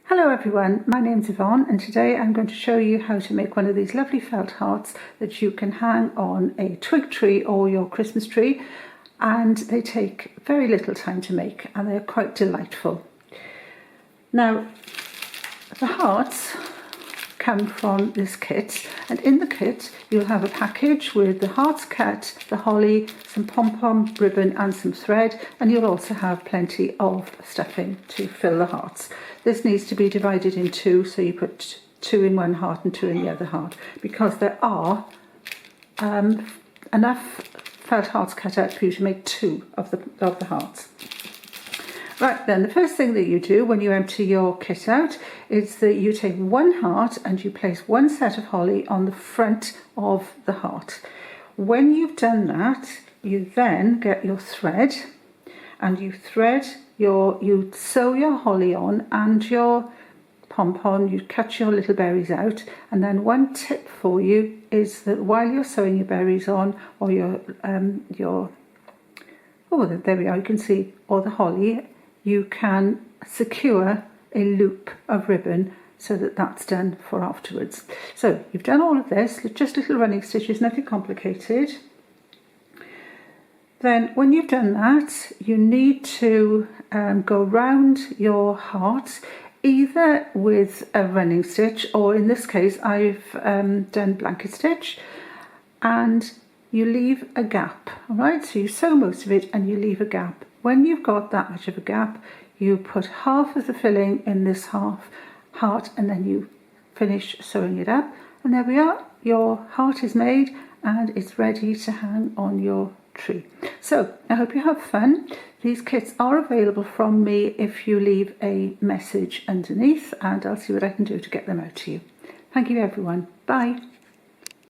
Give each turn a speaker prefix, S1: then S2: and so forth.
S1: Hello everyone, my name's Yvonne and today I'm going to show you how to make one of these lovely felt hearts that you can hang on a twig tree or your Christmas tree, and they take very little time to make and they're quite delightful. Now the hearts come from this kit, and in the kit you'll have a package with the hearts cut, the holly, some pom-pom ribbon and some thread, and you'll also have plenty of stuffing to fill the hearts. This needs to be divided in two, so you put two in one heart and two in the other heart, because there are enough felt hearts cut out for you to make two of the hearts. Right then, the first thing that you do when you empty your kit out is that you take one heart and you place one set of holly on the front of the heart. When you've done that, you then get your thread and you sew your holly on and your pom-pom, you cut your little berries out. And then one tip for you is that while you're sewing your berries on, or there we are, you can see, or the holly, you can secure a loop of ribbon so that that's done for afterwards. So you've done all of this, just little running stitches, nothing complicated. Then when you've done that, you need to go round your heart either with a running stitch, or in this case I've done blanket stitch, and you leave a gap. All right, so you sew most of it and you leave a gap. When you've got that much of a gap, you put half of the filling in this heart and then you finish sewing it up, and there we are, your heart is made and it's ready to hang on your tree. So I hope you have fun. These kits are available from me if you leave a message underneath, and I'll see what I can do to get them out to you. Thank you everyone. Bye.